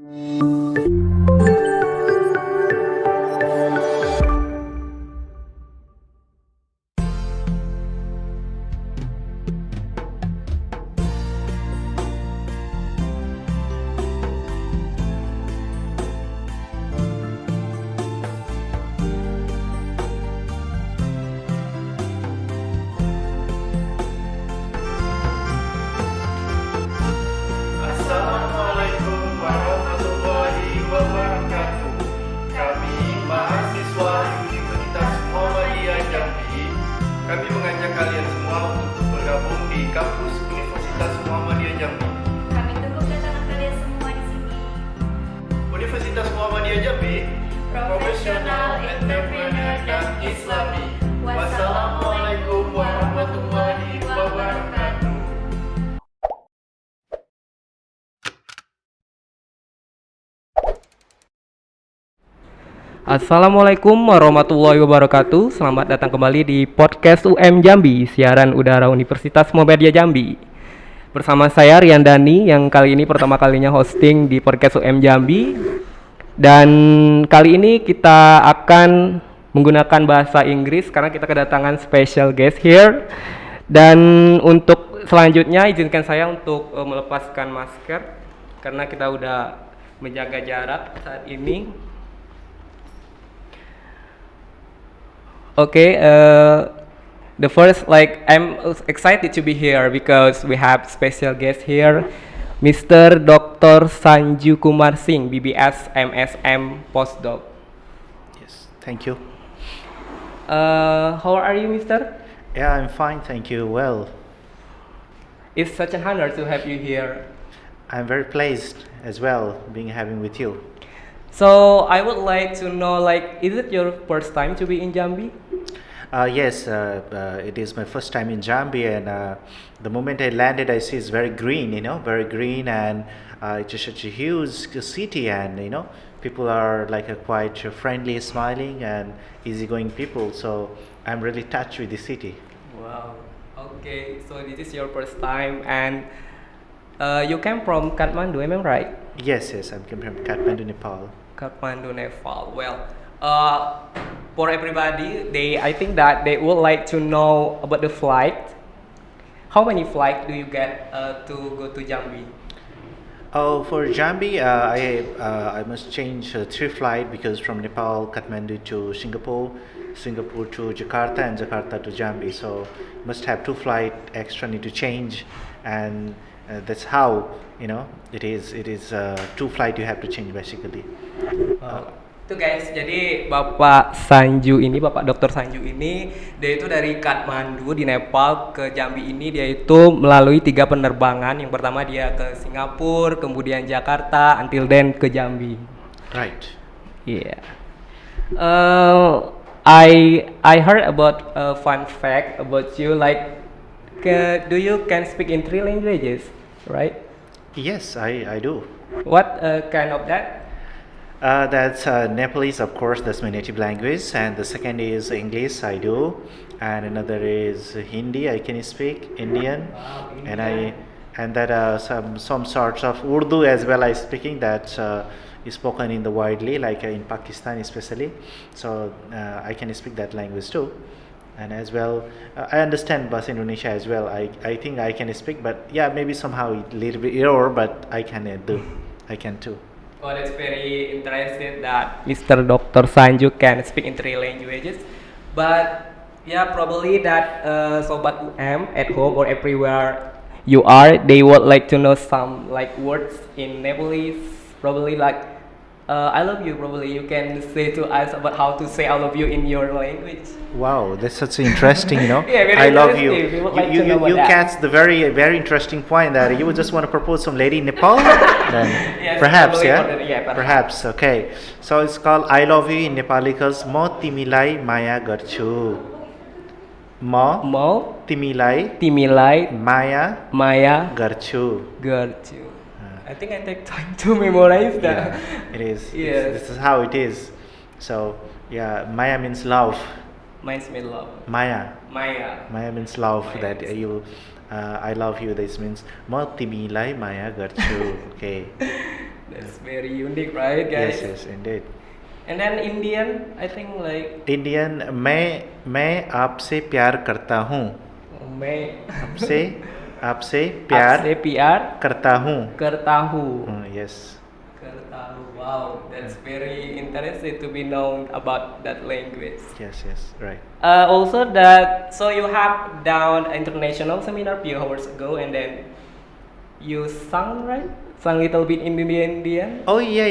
Assalamualaikum warahmatullahi wabarakatuh. Kami mahasiswa Universitas Muhammadiyah Jambi. Kami mengajak kalian semua untuk bergabung di kampus Universitas Muhammadiyah Jambi. Kami tunggu kedatangan kalian semua di sini. Universitas Muhammadiyah Jambi, profesional, entrepreneur, dan Islami. Wassalamualaikum warahmatullahi wabarakatuh. Assalamualaikum warahmatullahi wabarakatuh. Selamat datang kembali di podcast UM Jambi, siaran udara Universitas Muhammadiyah Jambi. Bersama saya Rian Dani yang kali ini pertama kalinya hosting di podcast UM Jambi. Dan kali ini kita akan menggunakan bahasa Inggris karena kita kedatangan special guest here. Dan untuk selanjutnya izinkan saya untuk melepaskan masker karena kita udah menjaga jarak saat ini. Okay, the first, I'm excited to be here because we have special guest here, Mr. Dr. Sanju Kumar Singh BBS, M.SM, Postdoc. Yes, thank you. How are you, Mr.? Yeah, I'm fine, thank you. Well, It's such an honor to have you here. I'm very pleased as well having with you. So I would like to know, is it your first time to be in Jambi? Yes, it is my first time in Jambi, and the moment I landed, I see it's very green, very green, and it's just such a huge city, and people are quite friendly, smiling, and easygoing people. So I'm really touched with the city. Wow. Okay, so this is your first time, and you came from Kathmandu, am I right? Yes, I'm from Kathmandu, Nepal. Kathmandu, Nepal. Well, for everybody, I think that they would like to know about the flight. How many flights do you get to go to Jambi? Oh, for Jambi, I must change 3 flights because from Nepal, Kathmandu to Singapore, Singapore to Jakarta, and Jakarta to Jambi. So must have 2 flights extra need to change, and that's how it is 2 flights you have to change basically. Itu guys, jadi Bapak Dr. Sanju ini, dia itu dari Kathmandu di Nepal ke Jambi ini, dia itu melalui 3 penerbangan. Yang pertama dia ke Singapura, kemudian Jakarta, until then ke Jambi. Right. Yeah. I heard about a fun fact about you. Do you can speak in 3 languages, right? Yes, I do. What kind of that? That's Nepalese, of course. That's my native language, and the second is English. I do, and another is Hindi. I can speak Indian, and that some sorts of Urdu as well. I speaking that is spoken in the widely, in Pakistan especially. So I can speak that language too, and as well I understand Bahasa Indonesia as well. I think I can speak, but yeah, maybe somehow a little bit error, but I can too. Oh, that's very interesting that Mr. Dr. Sanju can speak in 3 languages. But yeah, probably that Sobat UM at home or everywhere you are, they would like to know some words in Nepalese. Probably I love you. Probably you can say to us about how to say I love you in your language. Wow, that's such interesting, Yeah, very I love you. We would like to You know about that. catch the very, very interesting point that you would just want to propose some lady in Nepal. Then Yes, perhaps, probably yeah, for perhaps. Okay. So it's called I love you in Nepali because म तिमीलाई माया गर्छु. म तिमीलाई माया गर्छु. I think I take time to memorize that. Yeah, it is. Yes. This is how it is. So yeah, Maya means love. Mine means love. Maya means love. Maya That means I love you. This means म तिमीलाई माया गर्छु. Okay. That's very unique, right, guys? Yes, indeed. And then Indian, I think like Indian, मैं आपसे प्यार करता हूँ. मैं आपसे आपसे आपसे प्यार प्यार करता हूँ. करता हूँ. Yes. करता हूँ. Wow, that's very interesting to be known about that language. Yes, right. Also that, so you have done an international seminar a few hours ago, and then you sang, right? Sang little bit in Indian. Oh yeah.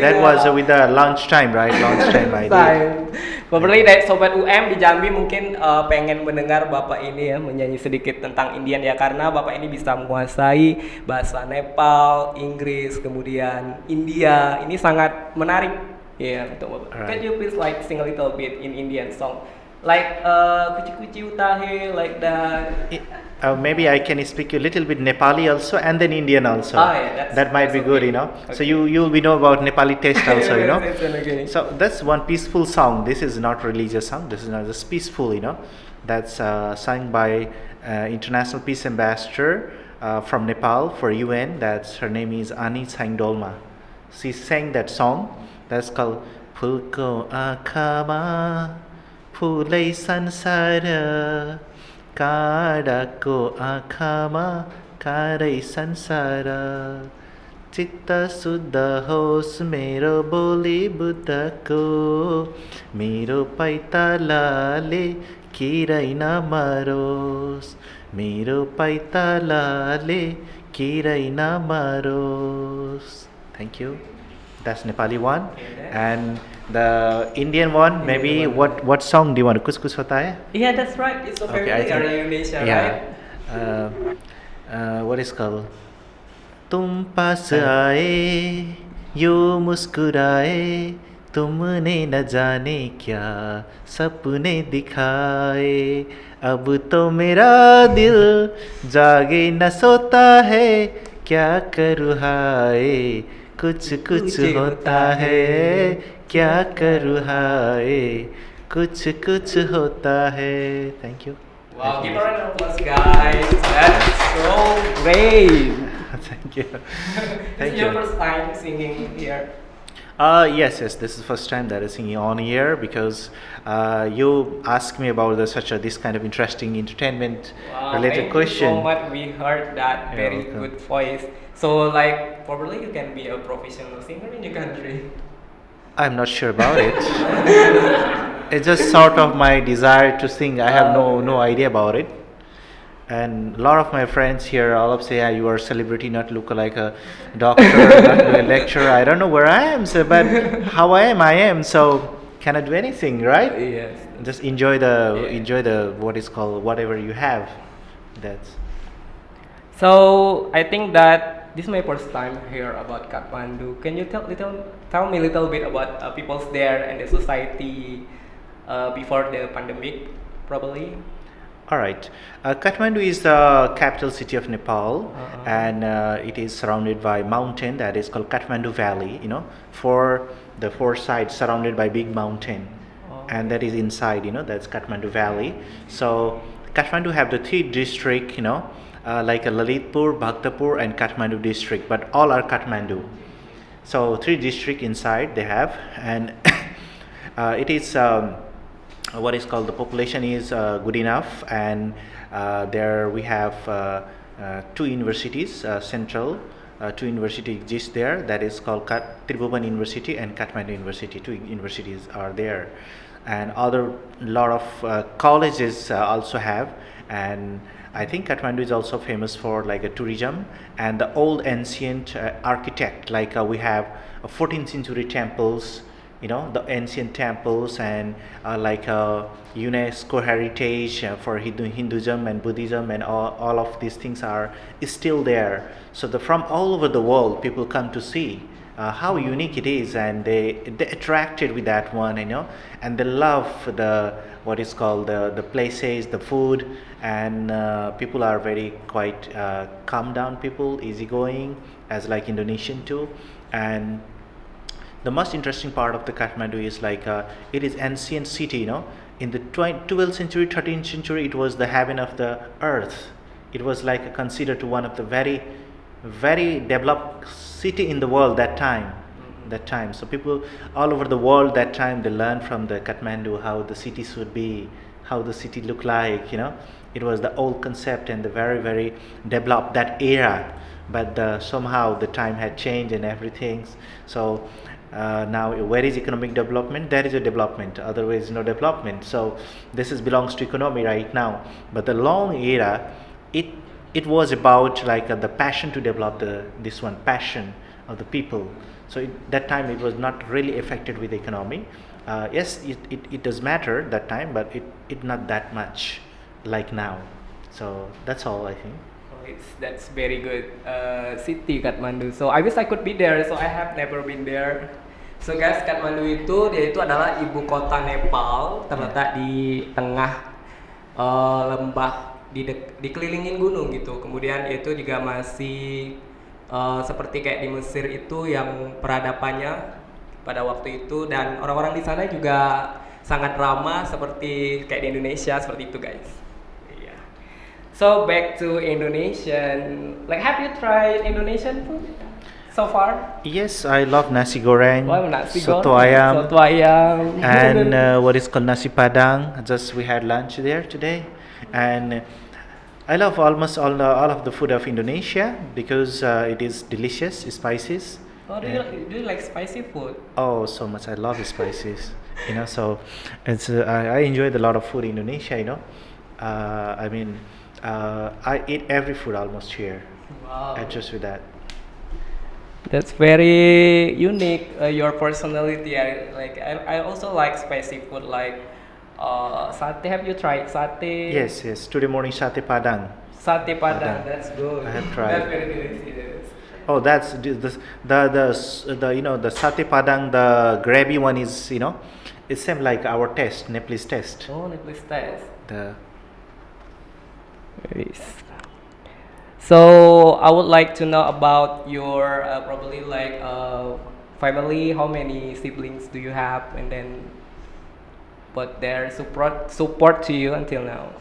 That was with the lunchtime, right? Lunchtime I did. Probably dari Sobat UM di Jambi mungkin pengen mendengar Bapak ini ya menyanyi sedikit tentang Indian ya, karena Bapak ini bisa menguasai bahasa Nepal, Inggris, kemudian India. Ini sangat menarik ya untuk Bapak. Right. Can you please like sing a little bit in Indian song? Like kuci-kuci utahe, like that. Maybe I can speak a little bit Nepali also and then Indian also. Yeah, that might be good, okay. you know. Okay. So you'll be know about Nepali taste also, you know. Yes, okay. So that's one peaceful song. This is not religious song. This is not just peaceful, you know. That's sung by International Peace Ambassador from Nepal for UN. That's her name is Ani Sangdolma. She sang that song. That's called Phulko Akhama Phulai Sansara Kadako Akhama Karai Sansara Chitta Suddha Hos Mero Boli Buddhako Mero Paitalale Kirai Namaros Mero Paitalale Kirai Namaros. Thank you. That's Nepali one. Okay, And the Indian one, maybe what song do you want? Kuch Kuch Hota Hai? Yeah, that's right. It's so Okay, familiar in Indonesia, right? What is called? तुम पास आए यो मुस्कुराए तुमने न जाने क्या सपने दिखाए अब तो मेरा दिल जागे न सोता है क्या करूँ हाय कुछ कुछ होता है क्या करूँ हाय कुछ कुछ होता है. Thank you. Wow, give her an applause, guys. That's so great. Thank you. This Thank is your you. first time singing here. Yes. This is the first time that I'm singing on here because you asked me about this kind of interesting entertainment related question. Thank you so much. We heard that You're very welcome. good voice. So, like, probably you can be a professional singer in your country. I'm not sure about it. It's just sort of my desire to sing. I have no idea about it. And a lot of my friends here all of say, you are a celebrity, not look like a doctor, not a lecturer. I don't know where I am, so, but how I am. So cannot do anything, right? Yes. Just enjoy the what is called whatever you have. That's. So I think that this is my first time here about Kathmandu. Can you tell me a little bit about people's there and the society before the pandemic, probably? All right. Kathmandu is the capital city of Nepal, and it is surrounded by mountain that is called Kathmandu Valley. You know, for the four sides surrounded by big mountain, and that is inside. You know, that's Kathmandu Valley. So Kathmandu have the three district. You know, like a Lalitpur, Bhaktapur, and Kathmandu district, but all are Kathmandu. So three district inside they have, and it is. What is called the population is good enough, and there we have two universities central two universities exist there, that is called Tribhuvan University and Kathmandu University. Two universities are there, and other lot of colleges also have. And I think Kathmandu is also famous for like a tourism and the old ancient architect, like we have 14th century temples, you know, the ancient temples, and like UNESCO heritage for Hinduism and Buddhism, and all of these things is still there. So from all over the world people come to see how unique it is, and they attracted with that one, you know, and they love the what is called the places, the food, and people are very quite calm down people, easygoing, as like Indonesian too. And the most interesting part of the Kathmandu is like it is ancient city, you know. In the 12th century, 13th century, it was the heaven of the earth. It was like considered to one of the very very developed city in the world that time. That time, so people all over the world that time they learned from the Kathmandu how the city should be, how the city look like. It was the old concept and the very developed that era. But somehow the time had changed and everything. So now where is economic development? There is a development, otherwise no development. So this belongs to economy right now. But the long era, it was about like the passion to develop this one passion of the people. So that time it was not really affected with the economy. Yes, it does matter that time, but it not that much like now. So that's all I think. That's very good city Kathmandu. So I wish I could be there. So I have never been there. So guys, Kathmandu dia itu adalah ibu kota Nepal, terletak di tengah lembah, dikelilingin gunung gitu. Kemudian itu juga masih seperti kayak di Mesir itu yang peradabannya pada waktu itu, dan orang-orang di sana juga sangat ramah seperti kayak di Indonesia seperti itu guys. So back to Indonesian. Like, have you tried Indonesian food so far? Yes, I love nasi goreng, Wow, nasi soto goreng, ayam, soto ayam, and what is called nasi padang. Just we had lunch there today, and I love almost all of the food of Indonesia because it is delicious, spices. Oh, do you like spicy food? Oh, so much! I love spices. So it's I enjoyed a lot of food in Indonesia. I mean. I eat every food almost here. Wow. Just with that. That's very unique. Your personality. I also like spicy food like satay. Have you tried satay? Yes. Today morning satay padang. Satay padang. That's good. I have tried. That's very delicious. Oh, that's the the satay padang. The gravy one is it's same like our test, Nepalese test. Oh, Nepalese test. Yes. So I would like to know about your probably like family. How many siblings do you have, and then what their support to you until now?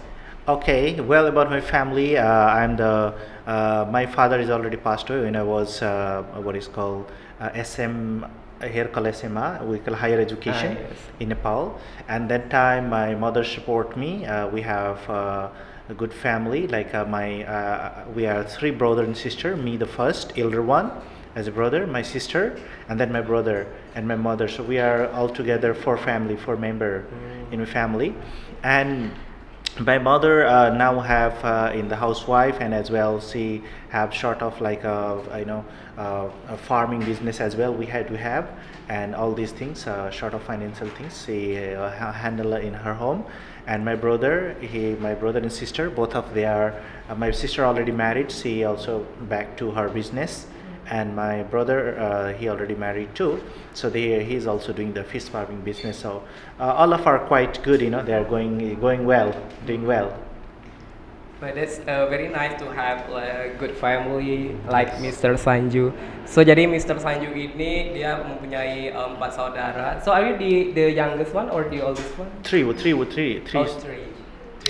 Okay, well, about my family, my father is already passed away when I was what is called SM, here called SMA, we call higher education in Nepal. And that time my mother support me. We have a good family, like we are 3 brother and sister, me the first, elder one as a brother, my sister, and then my brother and my mother. So we are all together 4 member in my family. And my mother now have in the housewife, and as well she have sort of like a farming business as well. We had to have, and all these things, sort of financial things she handle in her home. And my brother and sister, both of they are. My sister already married. She also back to her business, and my brother he already married too. So he's also doing the fish farming business. So all of are quite good. They are going well, doing well. But it's very nice to have a good family like Mr. Sanju. So jadi Mr. Sanju ini dia mempunyai 4 saudara. So are you the youngest one or the oldest one? Three. Oh, 3.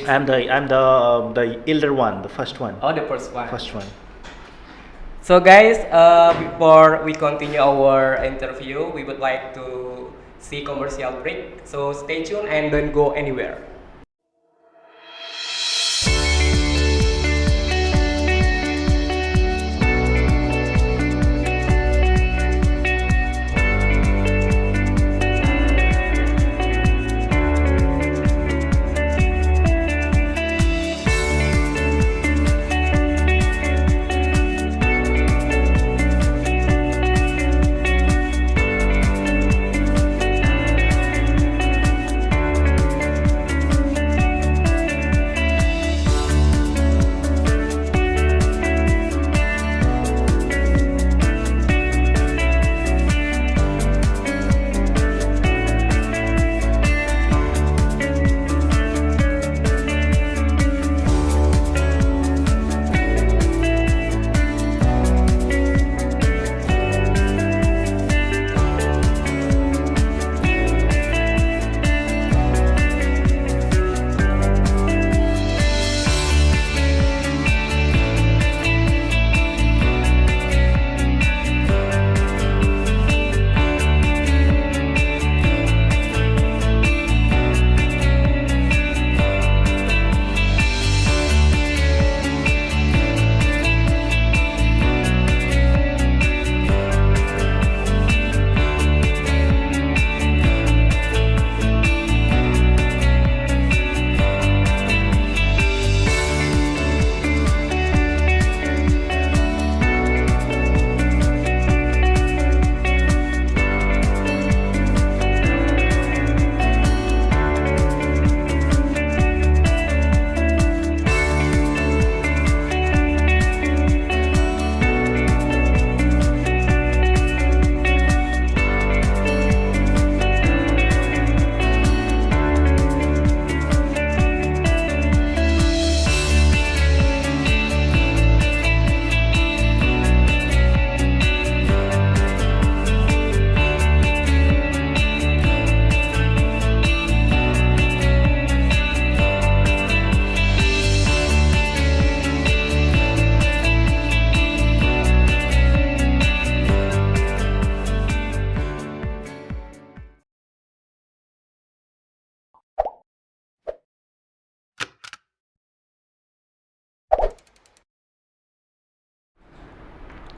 I'm the elder one, the first one. Oh, the first one. First one. So guys, before we continue our interview, we would like to see commercial break. So stay tuned and don't go anywhere.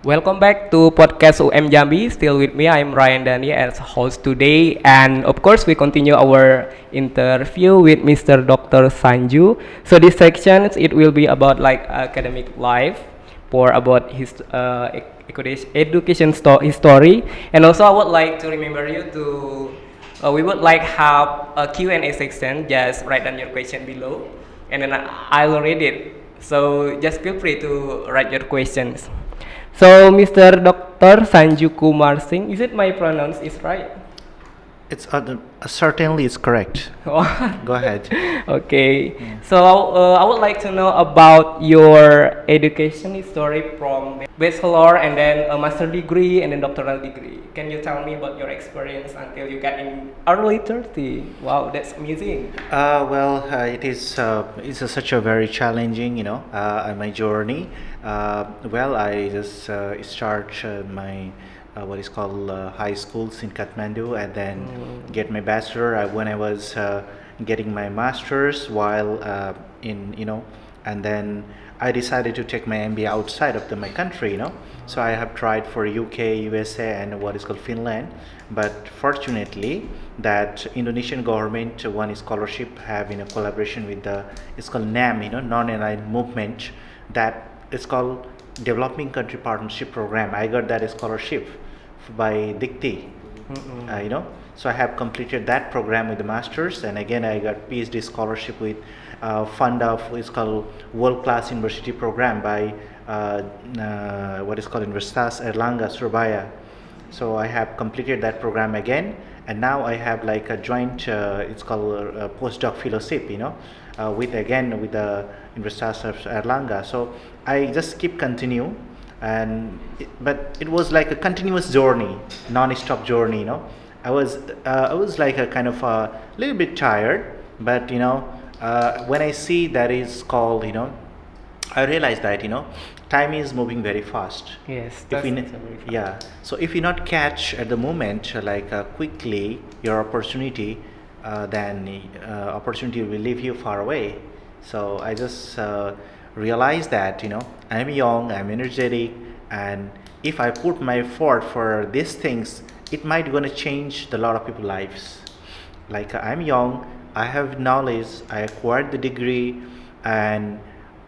Welcome back to podcast UM Jambi. Still with me, I'm Rian Dani as host today, and of course we continue our interview with Mr. Dr. Sanju. So this section it will be about like academic life, for about his education history, and also I would like to remember you to we would like have a Q&A section. Just write down your question below, and then I'll read it. So just feel free to write your questions. So, Mr. Dr. Sanju Kumar Singh, is it my pronounce is right? It's certainly it's correct. Go ahead. Okay. So, I would like to know about your education history from bachelor and then a master degree and then doctoral degree. Can you tell me about your experience until you get in early 30? Wow, that's amazing. It is such a very challenging, my journey. I just start my what is called high schools in Kathmandu, and then get my bachelor when I was getting my master's while and then I decided to take my MBA outside of my country. So I have tried for UK, USA, and what is called Finland, but fortunately that Indonesian government one scholarship have in a collaboration with it's called NAM, non-aligned movement, that it's called Developing Country Partnership Program. I got that scholarship by Dikti, So I have completed that program with the masters, and again I got PhD scholarship with fund of it's called World Class University Program by what is called Universitas Erlangga Surabaya. So I have completed that program again, and now I have like a joint it's called postdoc fellowship, with the Universitas Erlangga. So I just keep continue, but it was like a continuous journey, non-stop journey. I was like a kind of a little bit tired, but when I see that is called, I realize that time is moving very fast. Yes, So if you not catch at the moment quickly your opportunity, then opportunity will leave you far away. So I just realize that I'm young, I'm energetic, and if I put my effort for these things, it might gonna change a lot of people's lives. Like I'm young, I have knowledge, I acquired the degree, and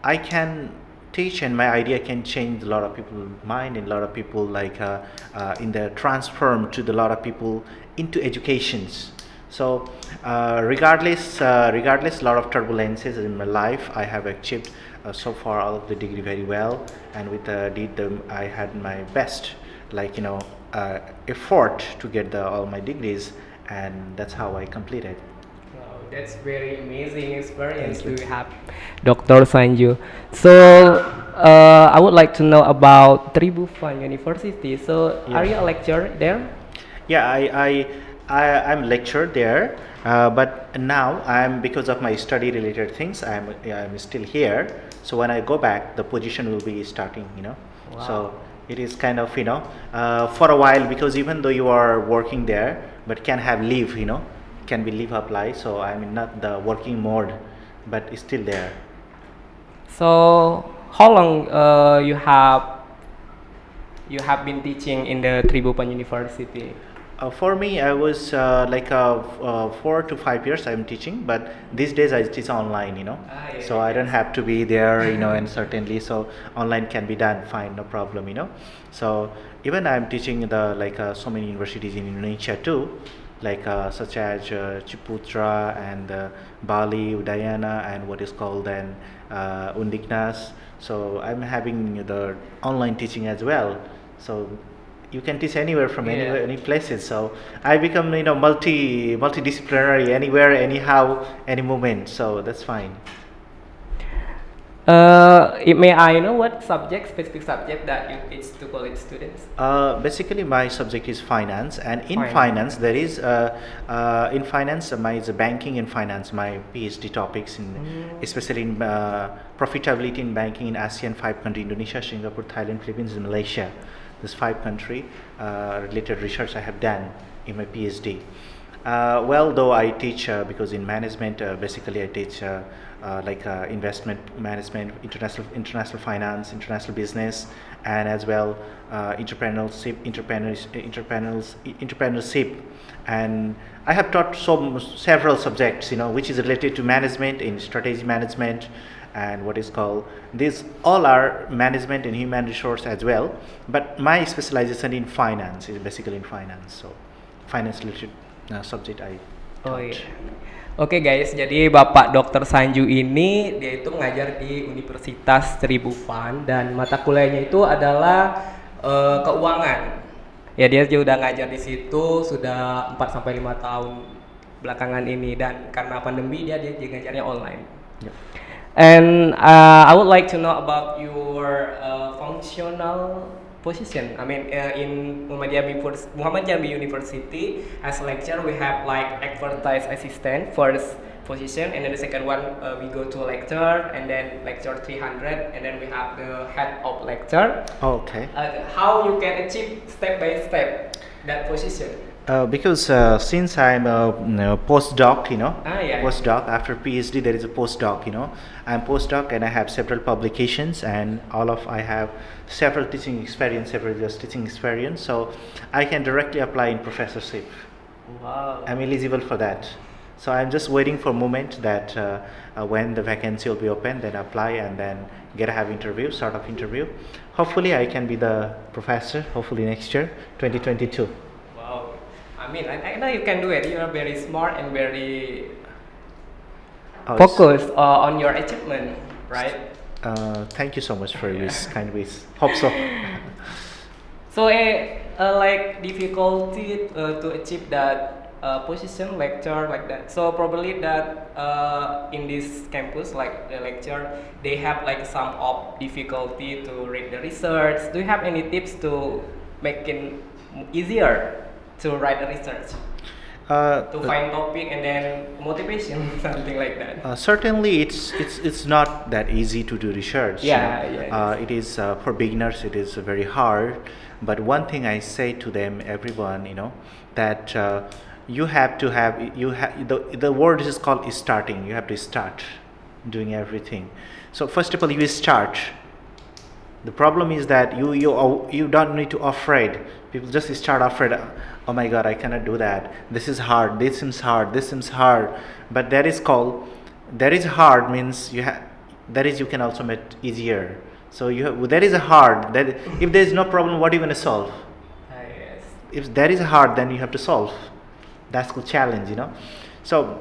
I can teach, and my idea can change a lot of people's mind, and a lot of people in the transform to the lot of people into educations. So regardless a lot of turbulences in my life, I have achieved so far all of the degree very well, and with I had my best effort to get all my degrees, and that's how I completed. Wow, that's very amazing experience to have, Dr. Sanju. So I would like to know about Tribhuvan University. So are you a lecturer there? Yeah, I'm lectured there, but now because of my study related things, I'm still here. So when I go back, the position will be starting. Wow. So it is kind of for a while, because even though you are working there, but can have leave, can be leave apply. So I'm in not the working mode, but it's still there. So how long you have been teaching in the Tribhuvan University? For me, I was 4 to 5 years I'm teaching, but these days I teach online, so I don't have to be there, and certainly, so online can be done fine, no problem, So even I'm teaching so many universities in Indonesia too, such as Ciputra and Bali, Udayana, and what is called then Undiknas. So I'm having the online teaching as well. So you can teach anywhere from anywhere, any places. So I become multidisciplinary, anywhere, anyhow, any moment. So that's fine. May I know what specific subject that you teach to college students? Basically, my subject is finance, and in finance there is my banking and finance. My PhD topics especially in profitability in banking in ASEAN 5 countries: Indonesia, Singapore, Thailand, Philippines, and Malaysia. This 5 country related research I have done in my PhD. Well, though I teach because in management, basically I teach investment management, international finance, international business, and as well entrepreneurship, and I have taught several subjects, which is related to management in strategy management, and what is called these all are management and human resource as well. But my specialization in finance is basically in finance, so finance related subject I Oh taught. iya. Oke guys, jadi Bapak Dr. Sanju ini dia itu mengajar di Universitas Tribhuvan dan mata kuliahnya itu adalah keuangan. Ya dia juga udah ngajar di situ sudah 4 sampai 5 tahun belakangan ini, dan karena pandemi dia juga ngajarnya online. Yep. And I would like to know about your functional position. I mean, in Muhammad Jambi University, as a lecturer, we have like advertise assistant first position, and then the second one we go to lecture, and then lecture 300, and then we have the head of lecture. Okay. How you can achieve step by step that position? Because since I'm a postdoc, Yeah. postdoc after PhD there is a postdoc, I'm postdoc and I have several publications and I have several several years teaching experience, so I can directly apply in professorship. Wow. I'm eligible for that. So I'm just waiting for a moment that when the vacancy will be open, then apply and then have interview, sort of interview. Hopefully I can be the professor, hopefully next year, 2022. Wow. I mean, I know you can do it. You are very smart and very focused on your achievement, right? Thank you so much for this kind wish. Hope so. So, like difficulty to achieve that position, lecture like that. So probably that in this campus, like the lecture, they have like some of difficulty to read the research. Do you have any tips to make it easier to write the research? To find topic and then motivation, something like that. Certainly, it's not that easy to do research. Yeah. It is for beginners. It is very hard. But one thing I say to them, everyone, that you have to have the word is called starting. You have to start doing everything. So first of all, you start. The problem is that you don't need to afraid. People just start afraid. Oh my God, I cannot do that. This is hard. This seems hard. This seems hard. But that is hard means you can also make it easier. So that is hard. That if there is no problem, what are you going to solve? Yes. If that is hard, then you have to solve. That's the challenge, So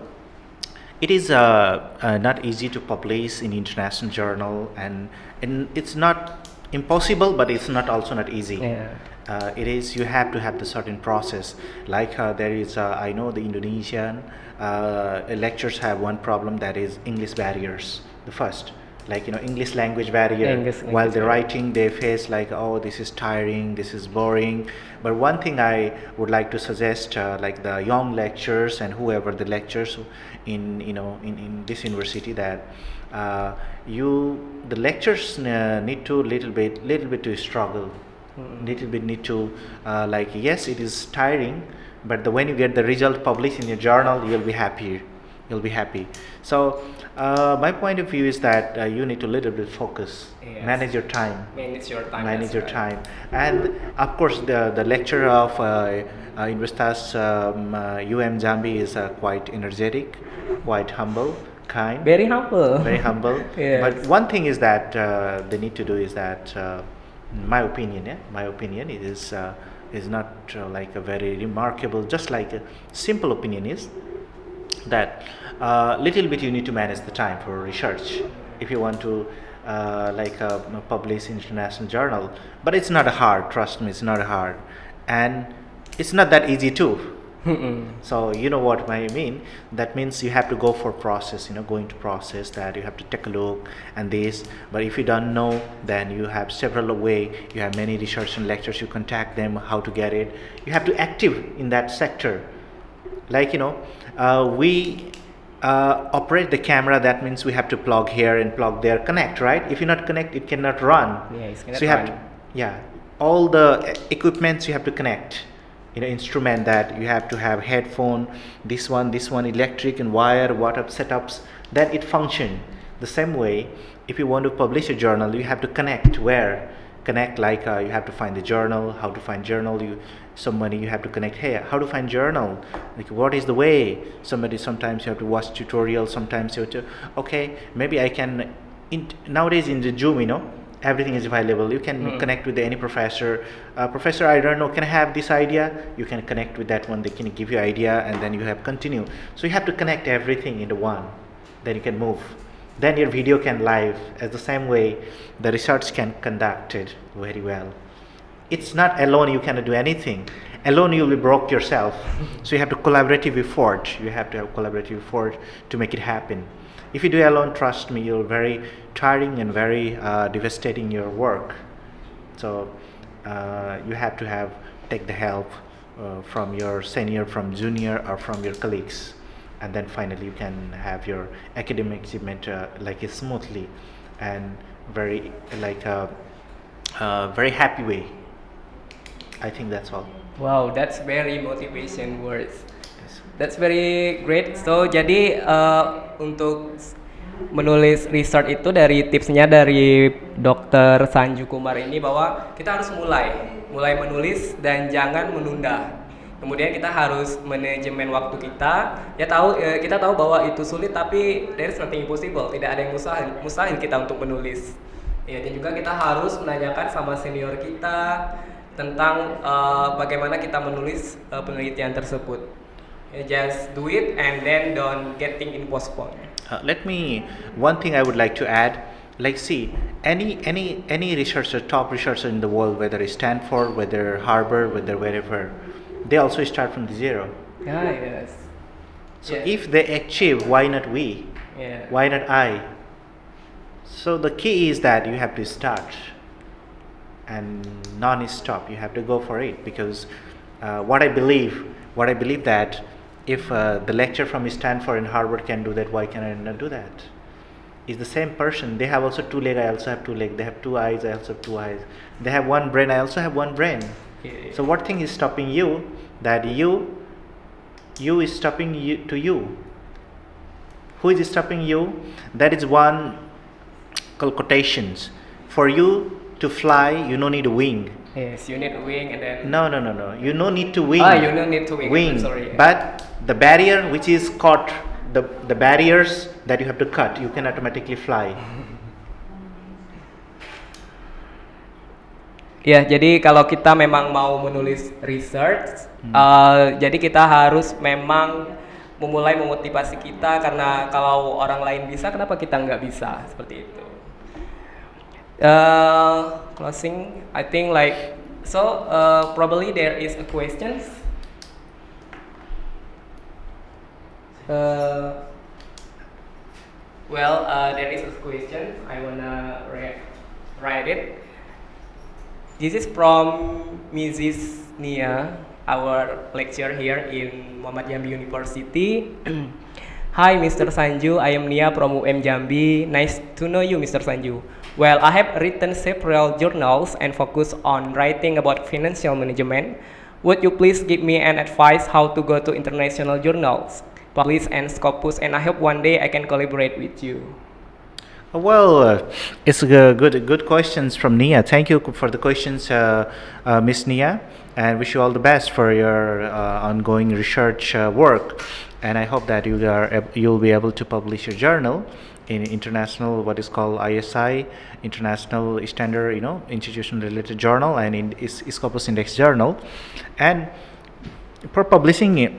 it is not easy to publish in international journal, and it's not impossible, but it's not also not easy. Yeah. It is, you have to have the certain process. Like there is, I know the Indonesian lectures have one problem, that is English barriers. The first, like English language barrier. While they're writing, they face like, oh, this is tiring, this is boring. But one thing I would like to suggest, like the young lecturers and whoever the lectures in this university, that the lectures need to little bit to struggle. Little bit need to yes, it is tiring, but when you get the result published in your journal, you'll be happy. So my point of view is that you need to little bit focus. Yes. Manage your time, Right. and of course the lecturer of Universitas UM Jambi is quite energetic, quite humble, kind, Very humble. Yes. But one thing is that they need to do is that my opinion, it is not like a very remarkable, just like a simple opinion is that little bit you need to manage the time for research if you want to publish international journal. But it's not hard, trust me, it's not hard, and it's not that easy too. So you know what I mean. That means you have to go for process, going to process, that you have to take a look and this. But if you don't know, then you have several way. You have many research and lectures. You contact them how to get it. You have to active in that sector. Like we operate the camera. That means we have to plug here and plug there, connect, right? If you not connect, it cannot run. Yeah, it's cannot So you have run. to, all the equipments you have to connect. instrument that you have to have headphone, this one electric and wire, what up setups, then it function. The same way, if you want to publish a journal, you have to connect like you have to find the journal, how to find journal, you have to connect, hey, how to find journal, like what is the way, sometimes you have to watch tutorial, sometimes you have to, okay, maybe I can, nowadays in the Zoom, everything is available, you can connect with any professor, professor, I don't know, can I have this idea, you can connect with that one, they can give you idea, and then you have continue. So you have to connect everything into one, then you can move, then your video can live. As the same way the research can conducted very well. It's not alone, you cannot do anything alone, you will be broke yourself. So you have to collaborative effort, you have to have collaborative effort to make it happen. If you do alone, trust me, you're very tiring and very devastating your work. So you have to take the help from your senior, from junior, or from your colleagues, and then finally you can have your academic achievement like smoothly and very very happy way. I think that's all. Wow, that's very motivation words. That's very great. So jadi untuk menulis research itu dari tipsnya dari Dr. Sanju Kumar ini bahwa kita harus mulai menulis dan jangan menunda. Kemudian kita harus manajemen waktu kita. Kita tahu bahwa itu sulit, tapi there is nothing impossible. Tidak ada yang mustahil kita untuk menulis. Ya, dan juga kita harus menanyakan sama senior kita tentang bagaimana kita menulis penelitian tersebut. Just do it and then don't getting in postpone. One thing I would like to add, like see, any researcher, top researcher in the world, whether it's Stanford, whether Harvard, whether wherever, they also start from the zero. Yes. So if they achieve, why not we? Yeah. Why not I? So the key is that you have to start and non-stop. You have to go for it, because what I believe that if the lecturer from Stanford and Harvard can do that, why can I not do that? It's the same person. They have also 2 legs, I also have 2 legs. They have 2 eyes, I also have 2 eyes. They have 1 brain, I also have 1 brain. Yeah. So what thing is stopping you? That you is stopping you to you. Who is stopping you? That is one quotations. For you to fly, you no need a wing. Yes, you need a wing and then. No. You no need to wing. You don't need to wing. Sorry. But the barrier which is caught, the barriers that you have to cut, you can automatically fly. Ya, jadi kalau kita memang mau menulis research, jadi kita harus memang memulai memotivasi kita, karena kalau orang lain bisa, kenapa kita nggak bisa? Seperti itu. Closing, I think probably there is a questions. There is a question. I wanna write it. This is from Mrs. Nia, our lecturer here in Muhammad Jambi University. Hi, Mr. Sanju. I am Nia from UM Jambi. Nice to know you, Mr. Sanju. Well, I have written several journals and focus on writing about financial management. Would you please give me an advice how to go to international journals, publish and Scopus, and I hope one day I can collaborate with you. Well, it's good questions from Nia. Thank you for the questions, Miss Nia, and wish you all the best for your ongoing research work. And I hope that you'll be able to publish your journal in international, what is called ISI, International Standard, institution related journal, and in Scopus Index journal. And for publishing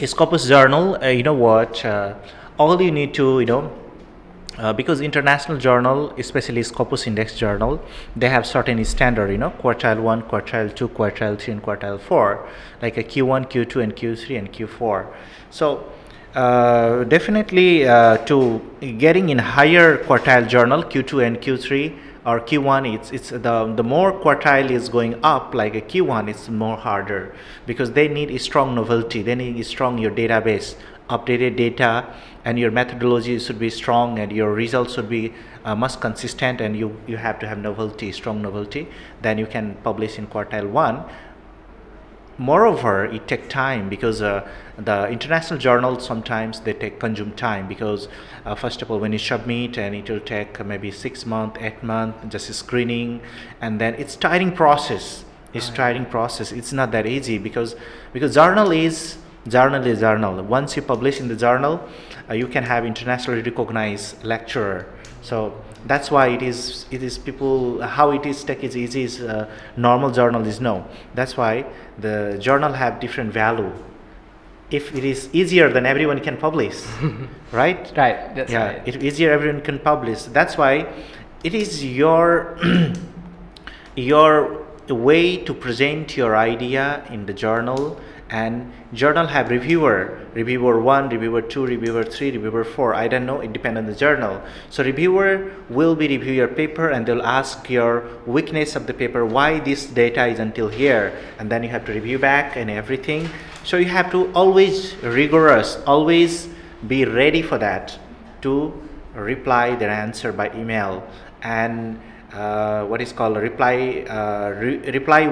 Scopus journal, all you need to because international journal, especially Scopus Index journal, they have certain standard, quartile 1, quartile 2, quartile 3, and quartile 4, like a Q1, Q2, and Q3, and Q4. So definitely to getting in higher quartile journal, Q2 and Q3 or Q1, it's the more quartile is going up, like a Q1, it's more harder, because they need a strong novelty, they need a strong your database, updated data, and your methodology should be strong, and your results should be much consistent, and you have to have novelty, strong novelty. Then you can publish in quartile 1. moreover, it takes time because the international journals sometimes they consume time because first of all when you submit and it will take maybe 6 months, 8 months just screening, and then it's tiring process. It's not that easy because journal is journal. Once you publish in the journal, you can have internationally recognized lecturer. So that's why it is people how it is take is easy is normal journal is no. That's why the journal have different value. If it is easier, then everyone can publish, right? Right. That's Yeah, right. it's easier, everyone can publish. That's why it is your your way to present your idea in the journal, and journal have reviewer 1, reviewer 2, reviewer 3, reviewer 4, I don't know, it depends on the journal. So reviewer will be review your paper and they'll ask your weakness of the paper, why this data is until here, and then you have to review back and everything. So you have to always rigorous, always be ready for that, to reply their answer by email, and what is called reply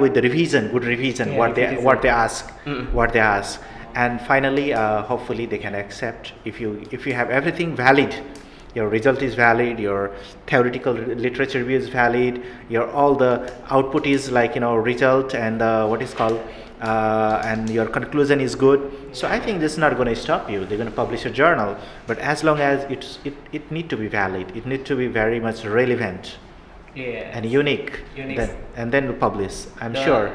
with the revision, good revision, Yeah, what they ask, Mm. what they ask, and finally hopefully they can accept if you have everything valid, your result is valid, your theoretical literature review is valid, your all the output is like result and what is called and your conclusion is good. So I think this is not going to stop you. They're going to publish a journal, but as long as it need to be valid, it need to be very much relevant Yeah. and unique. Unique. Then we'll publish, I'm sure.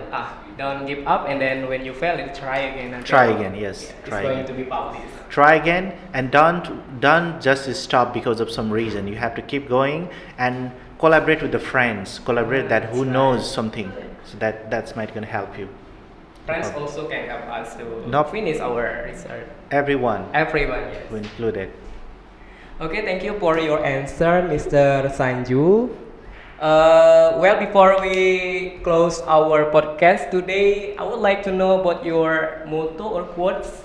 Don't give up, and then when you fail, you try again. And Try again, yes, It's try going again. to be published. Try again, and don't just stop because of some reason. You have to keep going and collaborate with the friends, collaborate that who That's knows right. something, so that's might gonna help you. Friends also can help us to Nope. finish our research. Everyone Everyone, yes. included. Okay, thank you for your answer, Mr. Sanju. Well, before we close our podcast today, I would like to know about your motto or quotes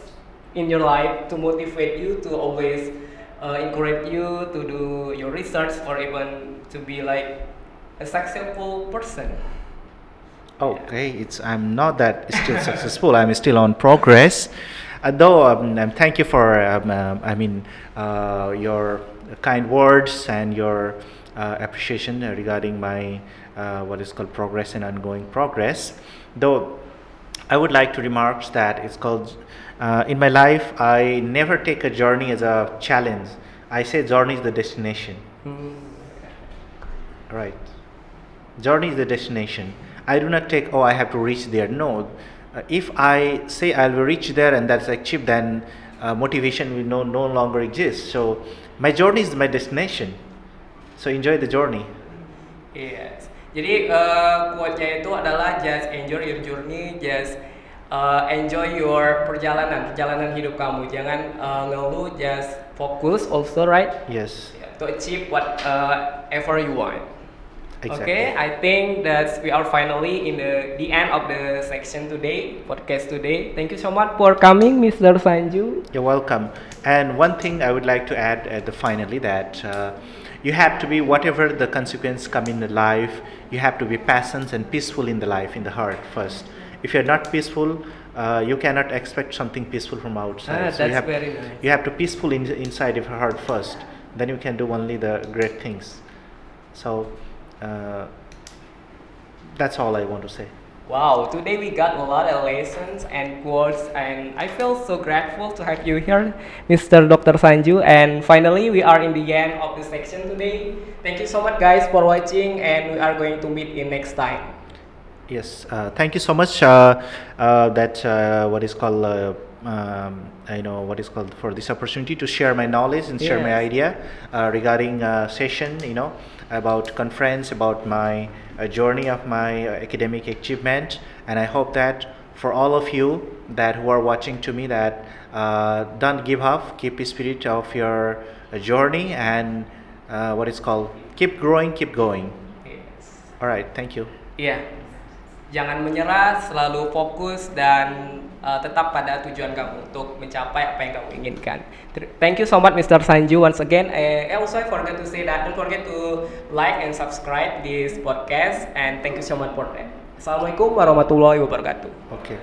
in your life to motivate you to always encourage you to do your research or even to be like a successful person. Okay, I'm not that still successful. I'm still on progress. Though thank you for your kind words and your appreciation regarding my what is called progress and ongoing progress. Though I would like to remark that it's called in my life I never take a journey as a challenge. I say journey is the destination. Right. Journey is the destination. I do not take, I have to reach there. No. If I say I will reach there and that's achieved, then motivation will no longer exist. So my journey is my destination. So enjoy the journey. Yes. Jadi quote-nya itu adalah just enjoy your journey, just enjoy your perjalanan hidup kamu. Jangan ngeluh, just focus also, right? Yes. To achieve whatever you want. Exactly. Okay, I think that we are finally in the end of the section today, podcast today. Thank you so much for coming, Mr. Sanju. You're welcome. And one thing I would like to add at the finally that you have to be whatever the consequence come in the life, you have to be patient and peaceful in the life, in the heart first. If you're not peaceful, you cannot expect something peaceful from outside. That's very nice. You have to peaceful inside of your heart first. Then you can do only the great things. So that's all I want to say. Wow, today we got a lot of lessons and quotes, and I feel so grateful to have you here, Mr. Dr. Sanju. And finally, we are in the end of the section today. Thank you so much, guys, for watching, and we are going to meet in next time. Yes, thank you so much. What is called what is called for this opportunity to share my knowledge and share my Yes. idea regarding session. About conference, about my journey of my academic achievement, and I hope that for all of you that who are watching to me that don't give up, keep the spirit of your journey, and what is called keep growing, keep going. Yes. Alright, thank you. Iya, jangan menyerah, selalu fokus dan tetap pada tujuan kamu untuk mencapai apa yang kamu inginkan. Thank you so much, Mr. Sanju, once again. Also, I forgot to say that don't forget to like and subscribe this podcast, and thank you so much for that. Assalamualaikum warahmatullahi wabarakatuh. Okay.